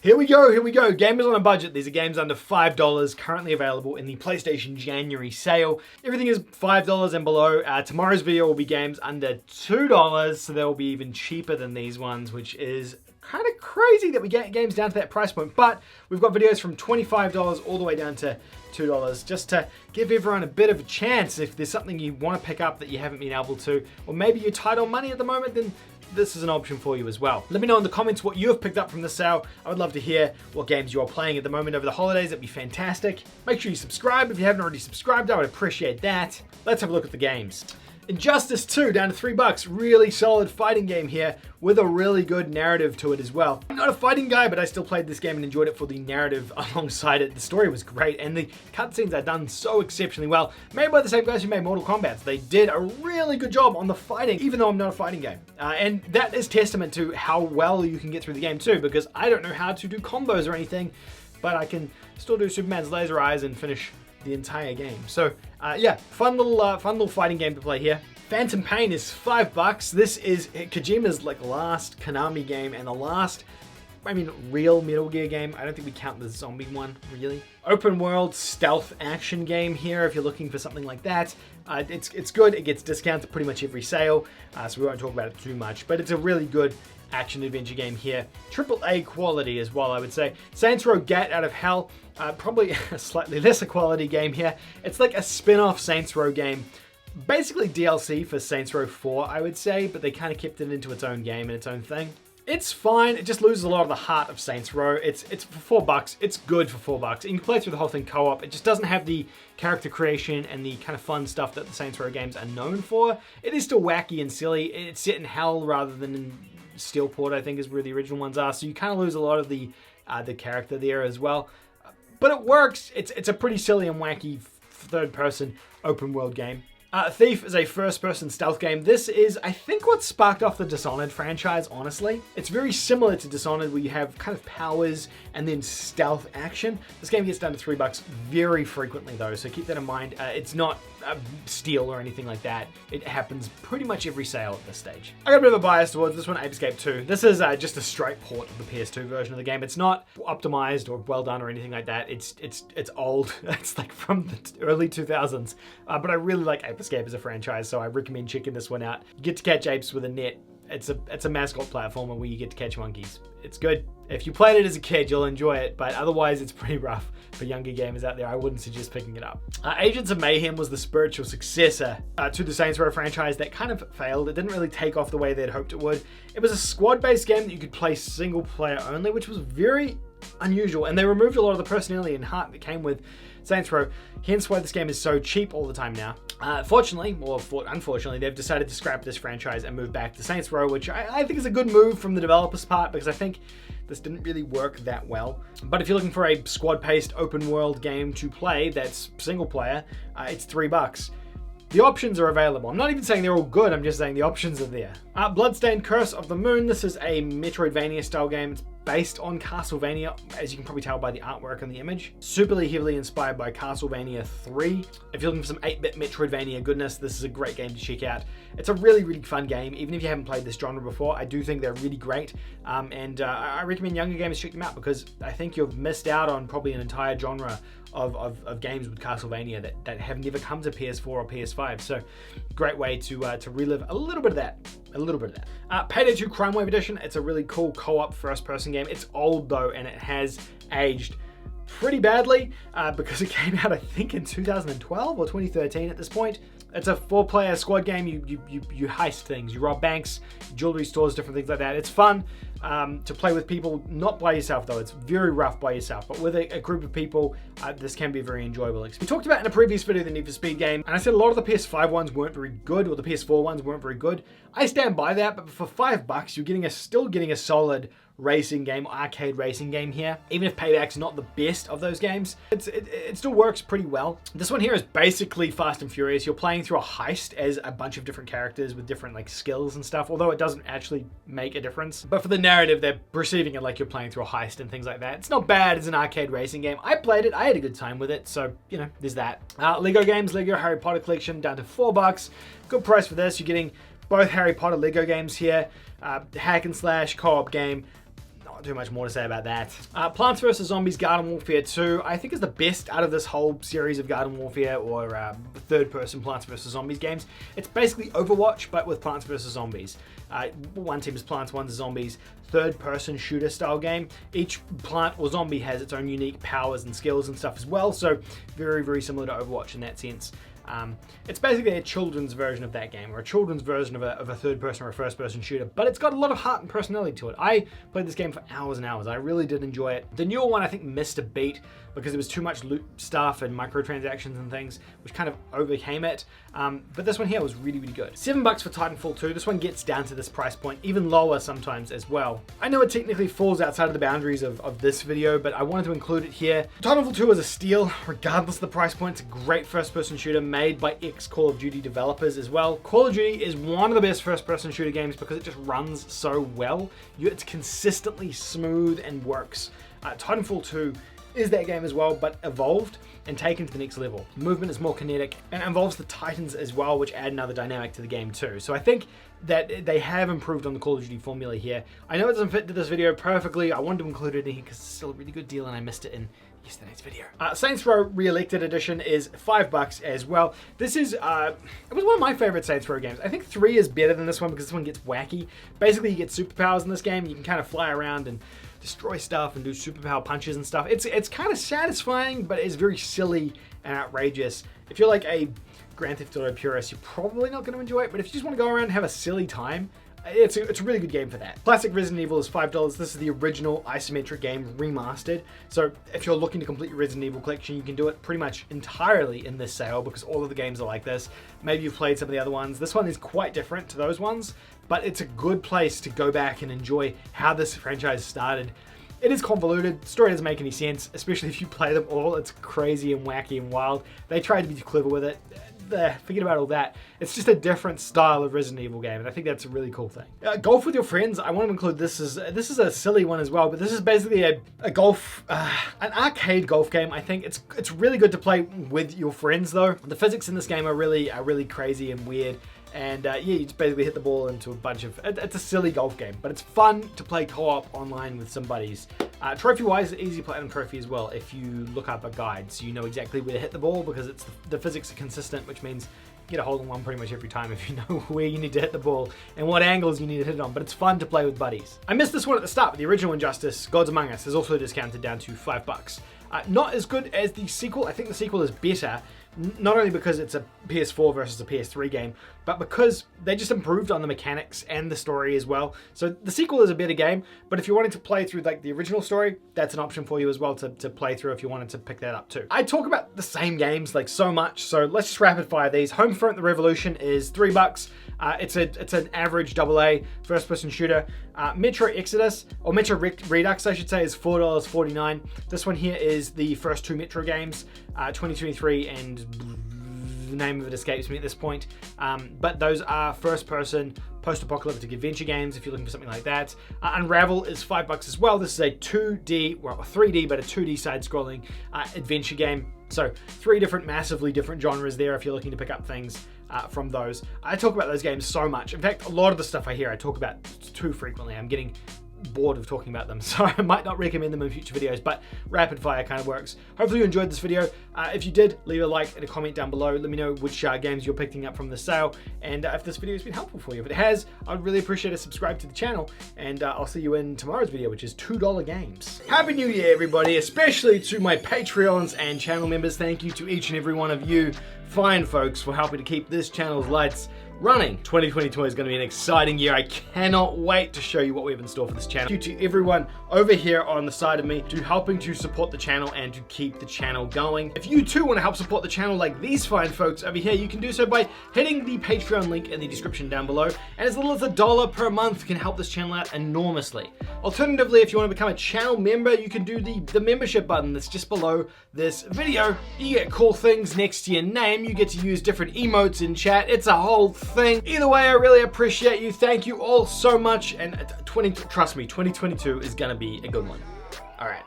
Here we go. Gamers on a budget. These are games under $5, currently available in the PlayStation January sale. Everything is $5 and below. Tomorrow's video will be games under $2, so they'll be even cheaper than these ones, which is kind of crazy that we get games down to that price point. But we've got videos from $25 all the way down to $2, just to give everyone a bit of a chance. If there's something you want to pick up that you haven't been able to, or maybe you're tight on money at the moment, then this is an option for you as well. Let me know in the comments what you have picked up from the sale. I would love to hear what games you are playing at the moment over the holidays. That'd be fantastic. Make sure you subscribe if you haven't already subscribed. I would appreciate that. Let's have a look at the games. Injustice 2 down to $3. Really solid fighting game here with a really good narrative to it as well. I'm not a fighting guy, but I still played this game and enjoyed it for the narrative alongside it. The story was great and the cutscenes are done so exceptionally well. Made by the same guys who made Mortal Kombat. They did a really good job on the fighting, even though I'm not a fighting game. And that is testament to how well you can get through the game too, because I don't know how to do combos or anything, but I can still do Superman's laser eyes and finish the entire game. So yeah, fun little fighting game to play here. Phantom Pain is $5. This is Kojima's last Konami game and the last, real Metal Gear game. I don't think we count the zombie one, really. Open world stealth action game here if you're looking for something like that. It's good. It gets discounted pretty much every sale, so we won't talk about it too much, but it's a really good action adventure game here. AAA quality as well, I would say. Saints Row Gat Out of Hell, probably a slightly lesser quality game here. It's like a spin-off Saints Row game. Basically DLC for Saints Row 4, I would say, but they kind of kept it into its own game and its own thing. It's fine. It just loses a lot of the heart of Saints Row. It's for $4. It's good for $4. You can play through the whole thing co-op. It just doesn't have the character creation and the kind of fun stuff that the Saints Row games are known for. It is still wacky and silly. It's set in hell rather than in Steelport, I think, is where the original ones are. So you kind of lose a lot of the character there as well. But it works. It's a pretty silly and wacky third-person open world game. Thief is a first-person stealth game. This is, I think, what sparked off the Dishonored franchise, honestly. It's very similar to Dishonored, where you have kind of powers and then stealth action. This game gets down to $3 very frequently, though, so keep that in mind. It's not a steal or anything like that. It happens pretty much every sale at this stage. I got a bit of a bias towards this one, Ascape II. This is just a straight port of the PS2 version of the game. It's not optimized or well done or anything like that. It's old. It's like from the early 2000s, but I really like Ascape as a franchise, so I recommend checking this one out. You get to catch apes with a net. It's a mascot platformer where you get to catch monkeys. It's good. If you played it as a kid, you'll enjoy it, but otherwise it's pretty rough for younger gamers out there. I wouldn't suggest picking it up. Agents of Mayhem was the spiritual successor to the Saints Row franchise that kind of failed. It didn't really take off the way they'd hoped it would. It was a squad-based game that you could play single player only, which was very unusual, and they removed a lot of the personality and heart that came with Saints Row, hence why this game is so cheap all the time now. Fortunately, or unfortunately, they've decided to scrap this franchise and move back to Saints Row, which I think is a good move from the developers' part, because I think this didn't really work that well. But if you're looking for a squad-paced open world game to play that's single player, it's $3. The options are available. I'm not even saying they're all good, I'm just saying the options are there. Bloodstained Curse of the Moon. This is a Metroidvania style game. It's based on Castlevania, as you can probably tell by the artwork and the image. Super heavily inspired by Castlevania 3. If you're looking for some 8-bit Metroidvania goodness, this is a great game to check out. It's a really, really fun game. Even if you haven't played this genre before, I do think they're really great. I recommend younger gamers check them out, because I think you've missed out on probably an entire genre of games with Castlevania that have never come to PS4 or PS5. So great way to relive a little bit of that. Payday 2 Crime Wave Edition. It's a really cool co-op first-person game. It's old though, and it has aged pretty badly because it came out, I think, in 2012 or 2013 at this point. It's a 4-player squad game. You heist things, you rob banks, jewelry stores, different things like that. It's fun to play with people, not by yourself though. It's very rough by yourself, but with a group of people, this can be a very enjoyable experience. We talked about in a previous video the Need for Speed game, and I said a lot of the PS5 ones weren't very good, or the PS4 ones weren't very good. I stand by that, but for $5, you're still getting a solid racing game, arcade racing game here. Even if Payback's not the best of those games, it still works pretty well. This one here is basically Fast and Furious. You're playing through a heist as a bunch of different characters with different skills and stuff, although it doesn't actually make a difference. But for the narrative, they're perceiving it like you're playing through a heist and things like that. It's not bad as an arcade racing game. I played it, I had a good time with it, so there's that. Lego games, Lego Harry Potter collection down to $4. Good price for this. You're getting both Harry Potter Lego games here, hack and slash co-op game. not too much more to say about that. Plants vs. Zombies Garden Warfare 2, I think is the best out of this whole series of Garden Warfare or third-person Plants vs. Zombies games. It's basically Overwatch, but with Plants vs. Zombies. One team is plants, one's zombies. Third-person shooter style game. Each plant or zombie has its own unique powers and skills and stuff as well, so very, very similar to Overwatch in that sense. It's basically a children's version of that game, or a children's version of a third-person or a first-person shooter, but it's got a lot of heart and personality to it. I played this game for hours and hours. I really did enjoy it. The newer one, I think, missed a beat because there was too much loot stuff and microtransactions and things, which kind of overcame it. But this one here was really, really good. $7 for Titanfall 2. This one gets down to this price point, even lower sometimes as well. I know it technically falls outside of the boundaries of this video, but I wanted to include it here. Titanfall 2 is a steal, regardless of the price point. It's a great first-person shooter made by ex-Call of Duty developers as well. Call of Duty is one of the best first-person shooter games because it just runs so well. It's consistently smooth and works. Titanfall 2 is that game as well, but evolved and taken to the next level. Movement is more kinetic and involves the Titans as well, which add another dynamic to the game too. So I think that they have improved on the Call of Duty formula here. I know it doesn't fit to this video perfectly. I wanted to include it in here because it's still a really good deal and I missed it in yesterday's video. Saints Row Reelected Edition is $5 as well. This is, it was one of my favorite Saints Row games. I think 3 is better than this one because this one gets wacky. Basically, you get superpowers in this game. You can kind of fly around and destroy stuff and do superpower punches and stuff. It's kind of satisfying, but it's very silly and outrageous. If you're like a Grand Theft Auto purist, you're probably not going to enjoy it, but if you just want to go around and have a silly time, it's a really good game for that. Classic Resident Evil is $5. This is the original isometric game remastered. So if you're looking to complete your Resident Evil collection, you can do it pretty much entirely in this sale because all of the games are like this. Maybe you've played some of the other ones. This one is quite different to those ones, but it's a good place to go back and enjoy how this franchise started. It is convoluted, the story doesn't make any sense, especially if you play them all. It's crazy and wacky and wild. They tried to be clever with it. Forget about all that. It's just a different style of Resident Evil game, and I think that's a really cool thing. Golf with your friends, I want to include this is a silly one as well, but this is basically a golf, an arcade golf game. I think it's really good to play with your friends though. The physics in this game are really crazy and weird. And yeah, you just basically hit the ball into a bunch of, it's a silly golf game, but it's fun to play co-op online with some buddies. Trophy-wise, easy platinum trophy as well if you look up a guide, so you know exactly where to hit the ball because the physics are consistent, which means you get a hole in one pretty much every time if you know where you need to hit the ball and what angles you need to hit it on, but it's fun to play with buddies. I missed this one at the start, but the original Injustice, Gods Among Us, is also discounted down to $5. Not as good as the sequel. I think the sequel is better, not only because it's a PS4 versus a PS3 game, but because they just improved on the mechanics and the story as well. So the sequel is a better game, but if you wanted to play through like the original story, that's an option for you as well to play through if you wanted to pick that up too. I talk about the same games like so much, so let's just rapid fire these. Homefront: The Revolution is $3. It's an average AA first-person shooter. Metro Exodus, or Metro Redux, I should say, is $4.49. This one here is the first two Metro games, 2023 and the name of it escapes me at this point. But those are first-person post-apocalyptic adventure games if you're looking for something like that. Unravel is $5 as well. This is a 2D, well, 3D, but a 2D side-scrolling adventure game. So 3 different, massively different genres there if you're looking to pick up things from those. I talk about those games so much. In fact, a lot of the stuff I hear I talk about too frequently. I'm getting bored of talking about them, so I might not recommend them in future videos, but rapid fire kind of works. Hopefully you enjoyed this video. If you did, leave a like and a comment down below. Let me know which games you're picking up from the sale, and if this video has been helpful for you. If it has, I'd really appreciate a subscribe to the channel, and I'll see you in tomorrow's video, which is $2 games. Happy New Year, everybody, especially to my Patreons and channel members. Thank you to each and every one of you fine folks for helping to keep this channel's lights running. 2022 is going to be an exciting year. I cannot wait to show you what we have in store for this channel. Thank you to everyone over here on the side of me to helping to support the channel and to keep the channel going. If you too want to help support the channel like these fine folks over here, you can do so by hitting the Patreon link in the description down below, and as little as $1 per month can help this channel out enormously. Alternatively, if you want to become a channel member, you can do the membership button that's just below this video. You get cool things next to your name. You get to use different emotes in chat. It's a whole thing. Either way, I really appreciate you. Thank you all so much, and trust me, 2022 is gonna be a good one. All right.